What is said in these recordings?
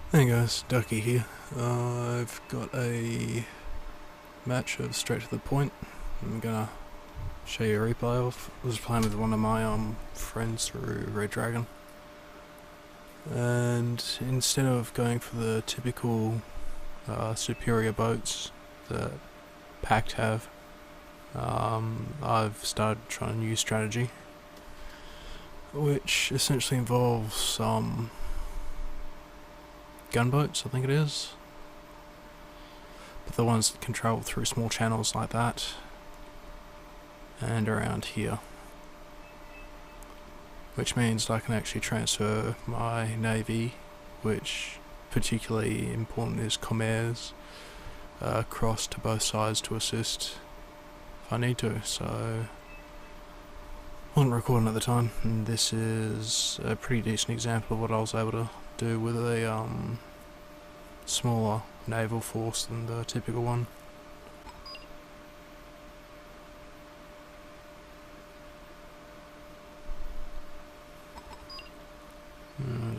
Hey guys, Ducky here. I've got a match of straight to the point. I'm gonna show you a replay of. I was playing with one of my friends through Red Dragon, and instead of going for the typical superior boats that Pact have, I've started trying a new strategy, which essentially involves gunboats, I think it is. But the ones that can travel through small channels like that and around here, which means I can actually transfer my navy, which particularly important is commerce, across to both sides to assist if I need to. So I wasn't recording at the time, and this is a pretty decent example of what I was able to do with a smaller naval force than the typical one.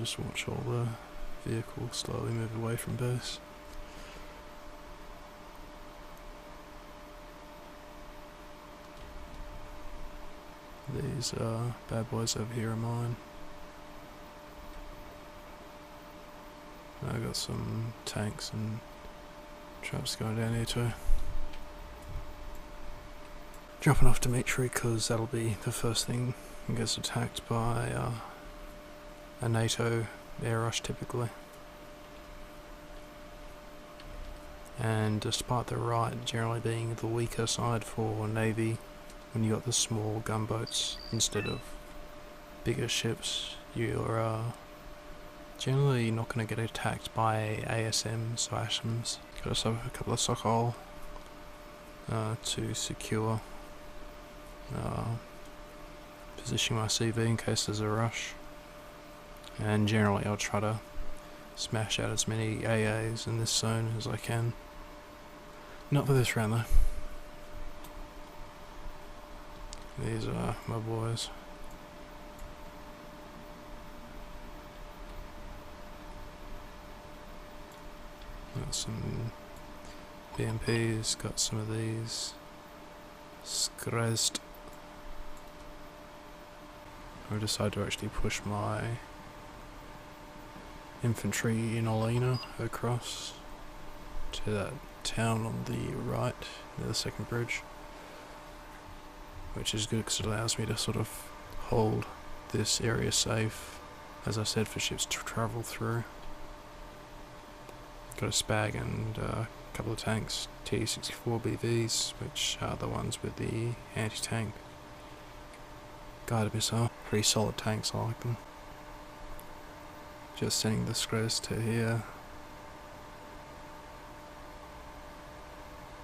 Just watch all the vehicles slowly move away from base. These bad boys over here are mine. I got some tanks and traps going down here too. Dropping off Dimitri because that'll be the first thing that gets attacked by a NATO air rush typically. And despite the right generally being the weaker side for Navy, when you got the small gunboats instead of bigger ships, you're generally not going to get attacked by ASMs or ASMs. Got a couple of Sokol to secure position my CV in case there's a rush. And generally I'll try to smash out as many AAs in this zone as I can. Not for this round though. These are my boys. Got some BMPs, got some of these. Skrezd. I decided to actually push my infantry in Olena across to that town on the right near the second bridge, which is good because it allows me to sort of hold this area safe, as I said, for ships to travel through. Got a Spag and a couple of tanks, T-64 BVs, which are the ones with the anti-tank guided missile. Pretty solid tanks, I like them. Just sending the Skrezd to here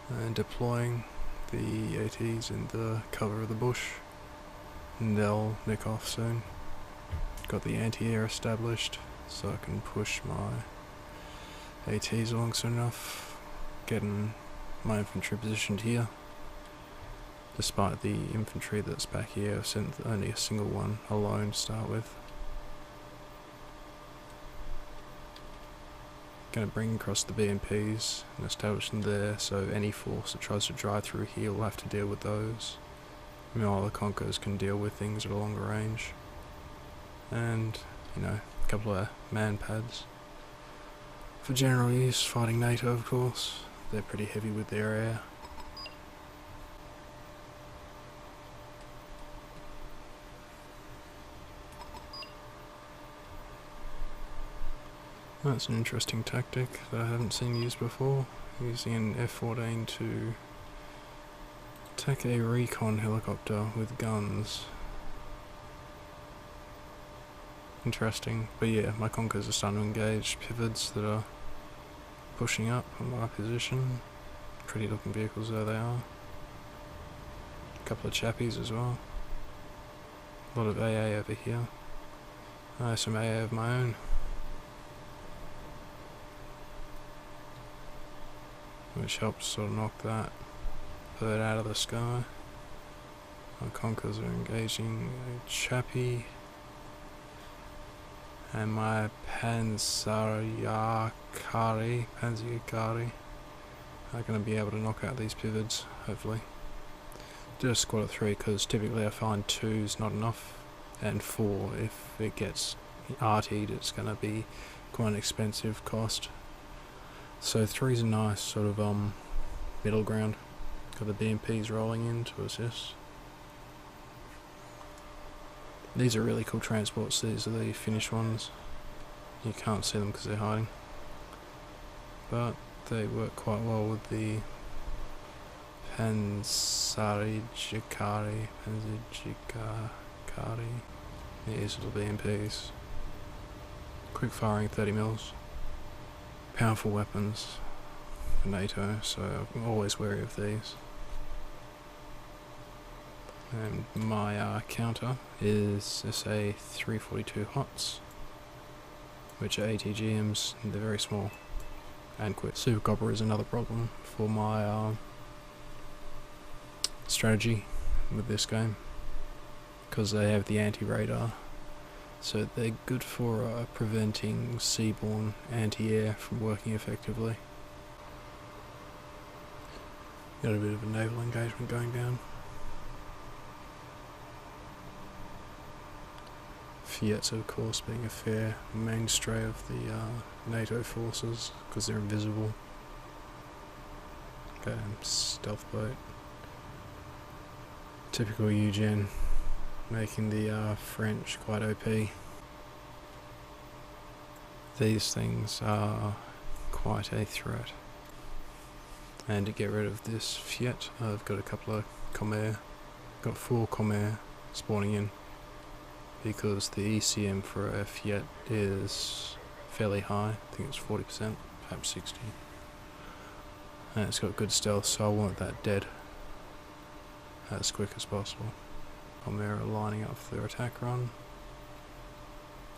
and deploying the ATs in the cover of the bush, and they'll nick off soon. Got the anti-air established so I can push my ATs along soon enough, getting my infantry positioned here. Despite the infantry that's back here, I've sent only a single one alone to start with. Going to bring across the BMPs and establish them there, so any force that tries to drive through here will have to deal with those. Meanwhile, the Conquerors can deal with things at a longer range. And, you know, a couple of man pads. For general use, fighting NATO of course, they're pretty heavy with their air. That's an interesting tactic that I haven't seen used before, using an F-14 to attack a recon helicopter with guns. Interesting, but yeah, my Conquerors are starting to engage pivots that are pushing up on my position. Pretty looking vehicles there they are. A couple of chappies as well. A lot of AA over here. Some AA of my own. Which helps sort of knock that bird out of the sky. My Conquerors are engaging a chappie And my Panzerjagari are going to be able to knock out these pivots, hopefully. Did a squad of 3 because typically I find 2 is not enough, and 4 if it gets RT'd it's going to be quite an expensive cost. So 3's a nice sort of middle ground. Got the BMPs rolling in to assist. These are really cool transports. These are the finished ones. You can't see them because they're hiding, but they work quite well with the Panzerjagari. These are the BMPs. Quick firing 30 mils. Powerful weapons for NATO, so I'm always wary of these. And my counter is SA 342 HOTS, which are ATGMs, and they're very small and quick. Super Copper is another problem for my strategy with this game, because they have the anti-radar, so they're good for preventing seaborne anti-air from working effectively. Got a bit of a naval engagement going down. Fiats, of course, being a fair mainstay of the NATO forces because they're invisible. Okay, stealth boat. Typical Eugen, making the French quite OP. These things are quite a threat. And to get rid of this Fiat, I've got a couple of Comair. Got 4 Comair spawning in, because the ECM for a Fiat is fairly high. I think it's 40%, perhaps 60. And it's got good stealth, so I want that dead as quick as possible. Comair are lining up for their attack run.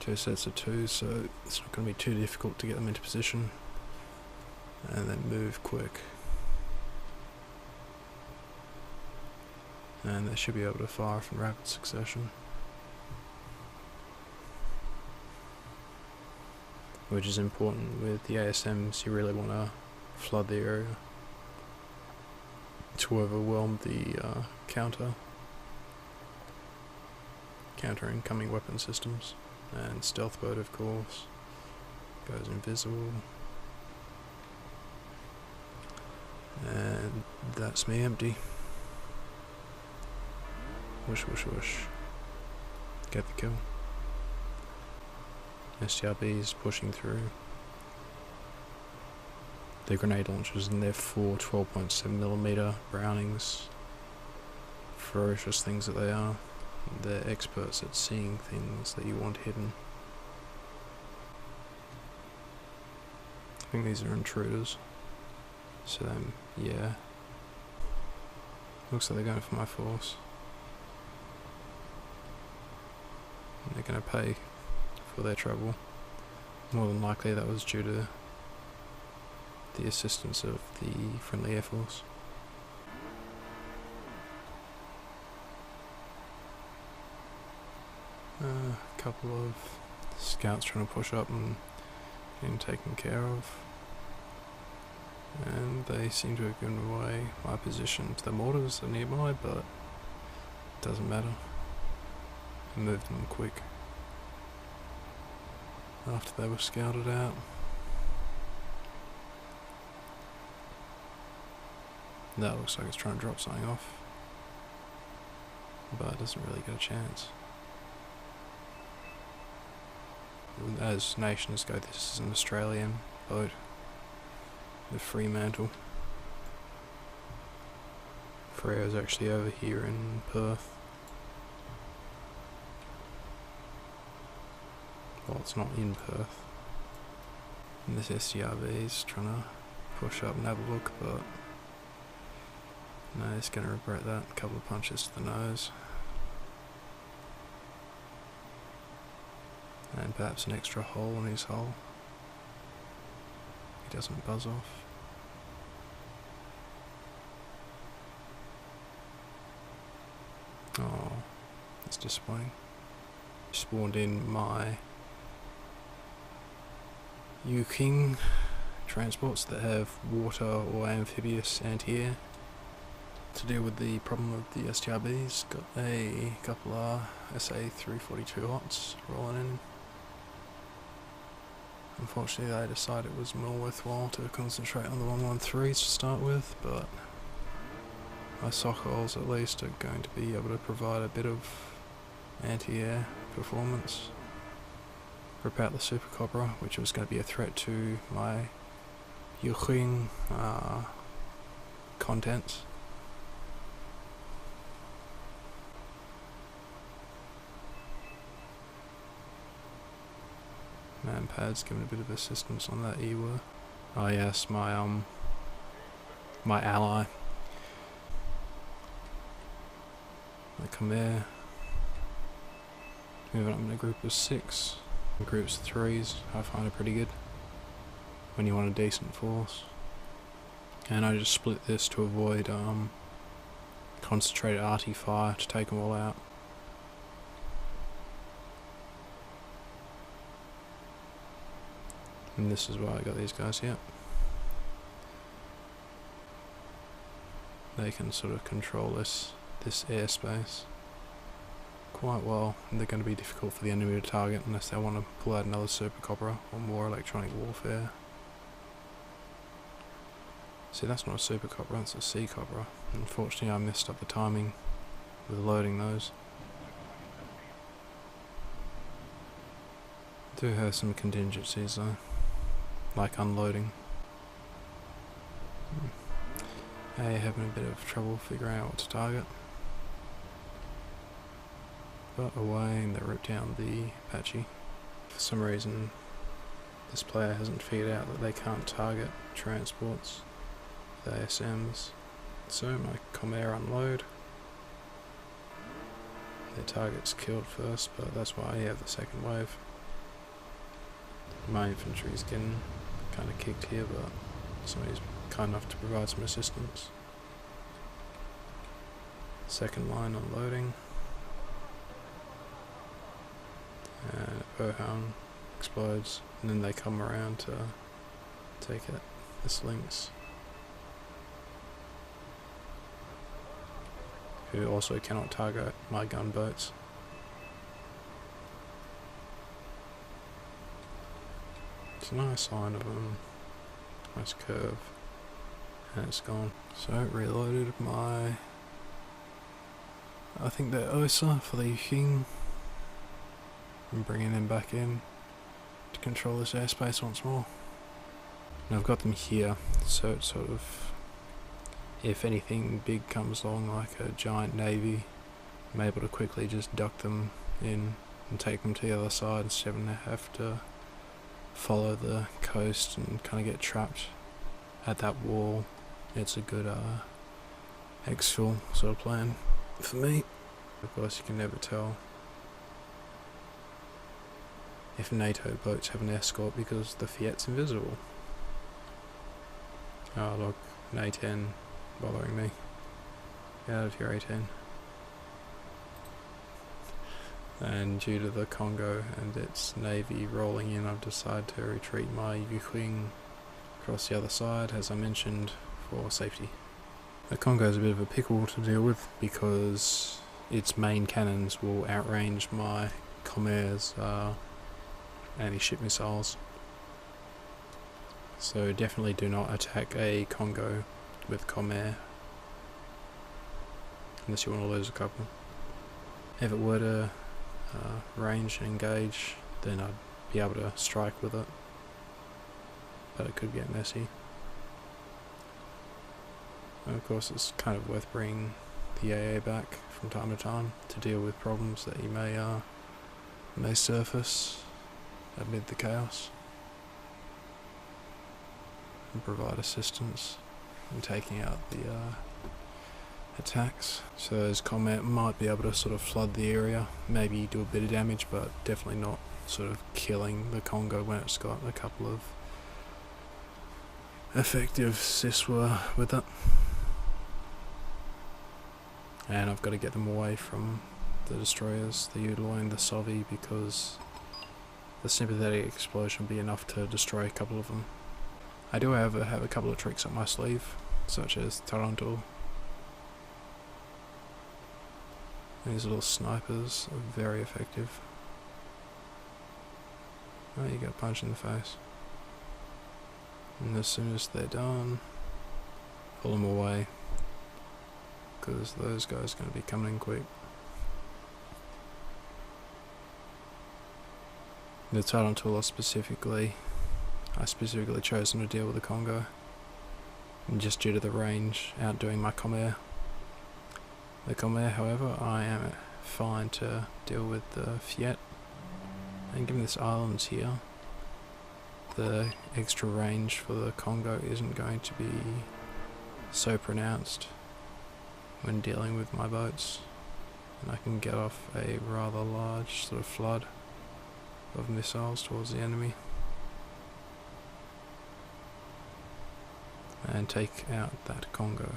2 sets of 2, so it's not going to be too difficult to get them into position. And then move quick. And they should be able to fire from rapid succession, which is important with the ASMs. You really want to flood the area to overwhelm the counter incoming weapon systems. And stealth boat, of course, goes invisible. And that's me empty. Whoosh whoosh whoosh. Get the kill. STRBs pushing through. The grenade launchers and their 4 12.7mm Brownings. Ferocious things that they are. They're experts at seeing things that you want hidden. I think these are intruders. So then, yeah. Looks like they're going for my force. And they're going to pay for their trouble. More than likely that was due to the assistance of the friendly Air Force. A couple of scouts trying to push up and getting taken care of. And they seem to have given away my position to the mortars that are nearby, but it doesn't matter. I moved them quick after they were scouted out. That looks like it's trying to drop something off, but it doesn't really get a chance. As nations go, this is an Australian boat, the Fremantle. Freya's actually over here in Perth. Well, it's not in Perth. And this STRB is trying to push up and have a look, but no, he's going to regret that. A couple of punches to the nose. And perhaps an extra hole in his hull. He doesn't buzz off. Oh, that's disappointing. Spawned in my King transports that have water or amphibious anti-air. To deal with the problem of the STRBs, got a couple of SA-342 HOTs rolling in. Unfortunately they decided it was more worthwhile to concentrate on the 113s to start with, but my sock holes at least are going to be able to provide a bit of anti-air performance. Rip out the Super Cobra, which was going to be a threat to my Yuqing contents. Manpad's giving a bit of assistance on that Ewa. Oh yes, my ally. My Khmer. Moving up in a group of 6. In groups of 3s, I find it pretty good when you want a decent force. And I just split this to avoid concentrated arty fire to take them all out. And this is why I got these guys here. They can sort of control this airspace quite well, and they're going to be difficult for the enemy to target unless they want to pull out another Super Cobra or more electronic warfare. See, that's not a Super Cobra, that's a Sea Cobra. Unfortunately I messed up the timing with loading those. Do have some contingencies though, like unloading. Hey, having a bit of trouble figuring out what to target. But away, and they ripped down the Apache. For some reason, this player hasn't figured out that they can't target transports with ASMs. So my Khmer unload. Their target's killed first, but that's why I have the second wave. My infantry's getting kind of kicked here, but somebody's kind enough to provide some assistance. Second line unloading. And a Bohan explodes, and then they come around to take it. This Lynx, who also cannot target my gunboats. It's a nice line of them, nice curve, and it's gone. So reloaded my, I think they're OSA for the King. I'm bringing them back in to control this airspace once more. And I've got them here, so it's sort of, if anything big comes along like a giant navy, I'm able to quickly just duck them in and take them to the other side instead of have to follow the coast and kind of get trapped at that wall. It's a good exfil sort of plan for me. Of course you can never tell if NATO boats have an escort because the Fiat's invisible. Oh look, an A10 bothering me. Get out of here, A10. And due to the Congo and its navy rolling in, I've decided to retreat my Yuqing across the other side, as I mentioned, for safety. The Congo is a bit of a pickle to deal with because its main cannons will outrange my Khmer's anti-ship missiles. So definitely do not attack a Congo with Khmer unless you want to lose a couple. If it were to range and engage, then I'd be able to strike with it, but it could get messy. And of course it's kind of worth bringing the AA back from time to time to deal with problems that you may surface amid the chaos, and provide assistance in taking out the attacks. So those combat might be able to sort of flood the area, maybe do a bit of damage, but definitely not sort of killing the Congo when it's got a couple of effective SISWA with it. And I've got to get them away from the destroyers, the Udaloy and the Sovi, because the sympathetic explosion will be enough to destroy a couple of them. I do however have a couple of tricks up my sleeve, such as Tarantul. These little snipers are very effective. Oh, you get punched in the face. And as soon as they're done, pull them away, because those guys are going to be coming in quick. The Tarantul I specifically chose them to deal with the Congo, and just due to the range outdoing my Comair. The Comair, however, I am fine to deal with the Fiat, and given this island's here, the extra range for the Congo isn't going to be so pronounced when dealing with my boats, and I can get off a rather large sort of flood of missiles towards the enemy and take out that Congo.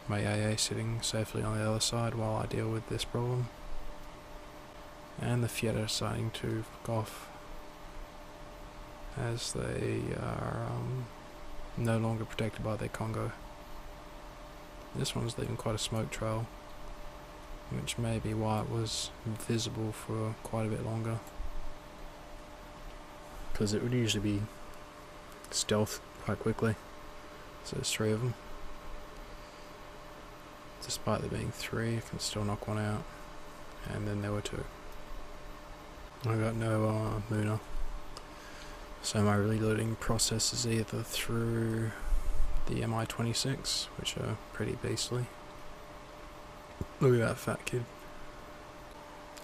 My AA sitting safely on the other side while I deal with this problem, and the Fiat are starting to fuck off as they are no longer protected by their Congo. This one's leaving quite a smoke trail, which may be why it was visible for quite a bit longer, because it would usually be stealth quite quickly. So there's 3 of them. Despite there being 3, I can still knock one out, and then there were 2. I got no Mooner, so my reloading process is either through the Mi-26, which are pretty beastly. Look at that fat kid.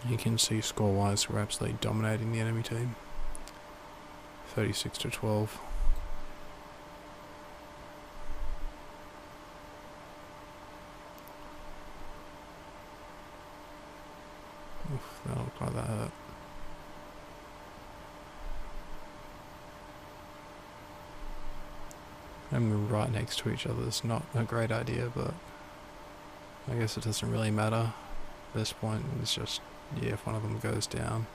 You can see score-wise we're absolutely dominating the enemy team. 36-12. Oof, that looked like that hurt. And we're right next to each other is not a great idea, but I guess it doesn't really matter at this point. It's just, yeah, if one of them goes down,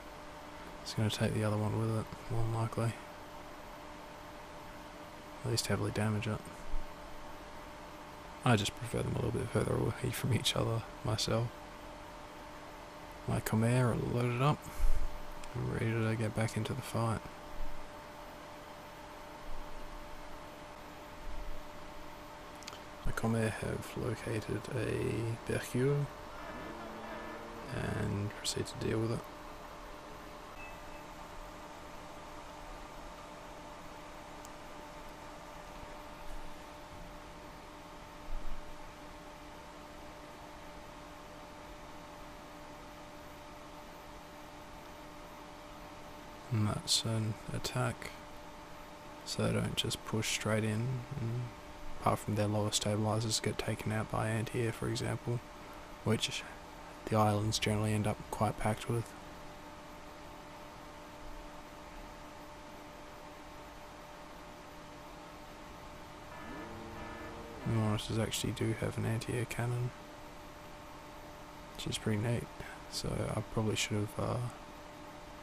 it's going to take the other one with it, more than likely. At least heavily damage it. I just prefer them a little bit further away from each other myself. My Comair are loaded up and ready to get back into the fight. My Comair have located a Bercure and proceed to deal with it. And that's an attack, so they don't just push straight in, and apart from their lower stabilizers get taken out by anti-air, for example, which the islands generally end up quite packed with. The monitors actually do have an anti-air cannon, which is pretty neat, so I probably should have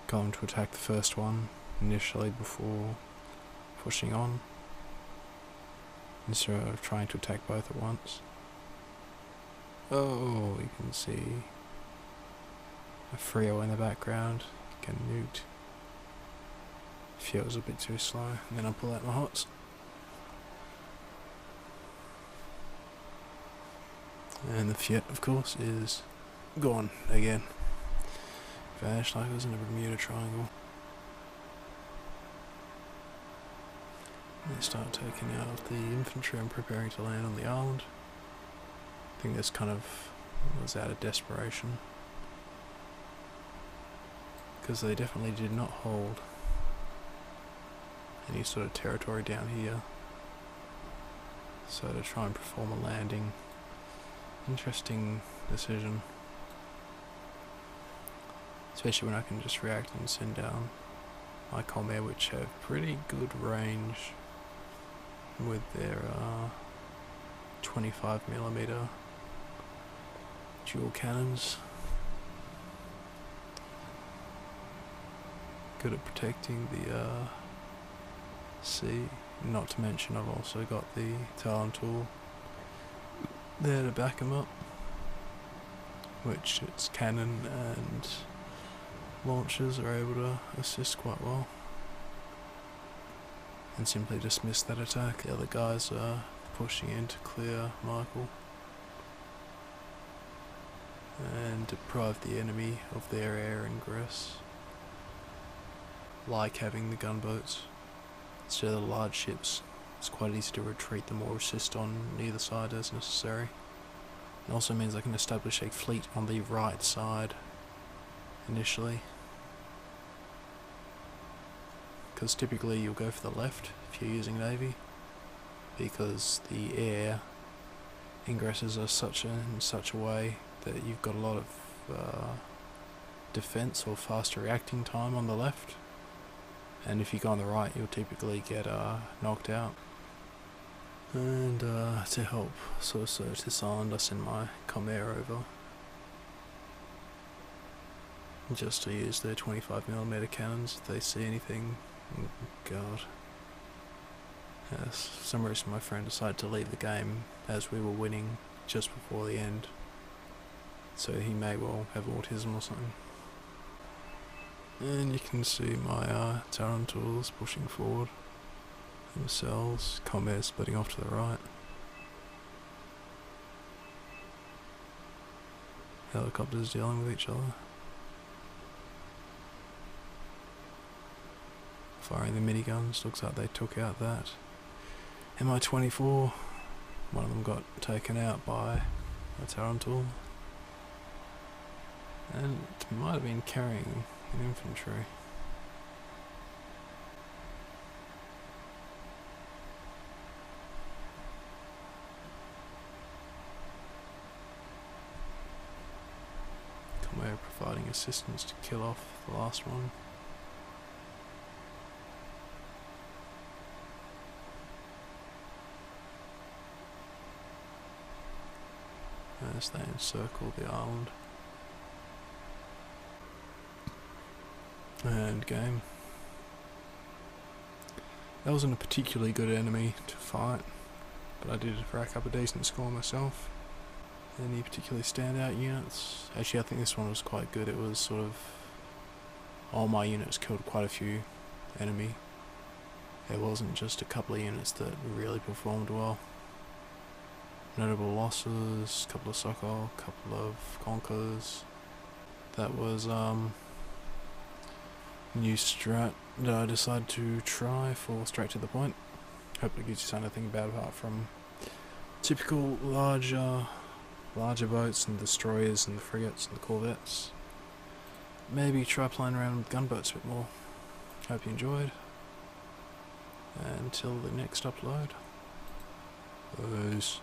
gone to attack the first one initially before pushing on, instead of trying to attack both at once. Oh, you can see a Frio in the background, getting nuked. Feels a bit too slow, and then I'll pull out my hots. And the Fiat, of course, is gone again. Vanished like it was in a Bermuda Triangle. They start taking out the infantry and preparing to land on the island. I think this kind of was out of desperation, because they definitely did not hold any sort of territory down here. So to try and perform a landing, interesting decision. Especially when I can just react and send down my Comair, which have pretty good range with their 25mm dual cannons. good at protecting the sea. Not to mention I've also got the Talon tool there to back him up, which its cannon and launchers are able to assist quite well and simply dismiss that attack. The other guys are pushing in to clear Michael and deprive the enemy of their air ingress, like having the gunboats. Instead of the large ships, it's quite easy to retreat them or assist on either side as necessary. It also means I can establish a fleet on the right side initially, because typically you'll go for the left if you're using Navy, because the air ingresses are in such a way that you've got a lot of defense or faster reacting time on the left, and if you go on the right you'll typically get knocked out. And to help sort of search this island, I send my Comair over just to use their 25mm cannons if they see anything. God. Yes, for some reason my friend decided to leave the game as we were winning just before the end, so he may well have autism or something. And you can see my Talon tools pushing forward themselves, Comair splitting off to the right. Helicopters dealing with each other. Firing the miniguns, looks like they took out that MI-24. One of them got taken out by a Talon tool. And it might have been carrying an infantry. Comair providing assistance to kill off the last one. As they encircle the island. And game. That wasn't a particularly good enemy to fight, but I did rack up a decent score myself. Any particularly standout units? Actually, I think this one was quite good. It was sort of... all my units killed quite a few enemy. There wasn't just a couple of units that really performed well. Notable losses, couple of Sokol, couple of Conkers. That was new strat that I decided to try for straight to the point. Hope it gives you something to think about apart from typical larger boats and destroyers and the frigates and the corvettes. Maybe try playing around with gunboats a bit more. Hope you enjoyed. And until the next upload. Peace.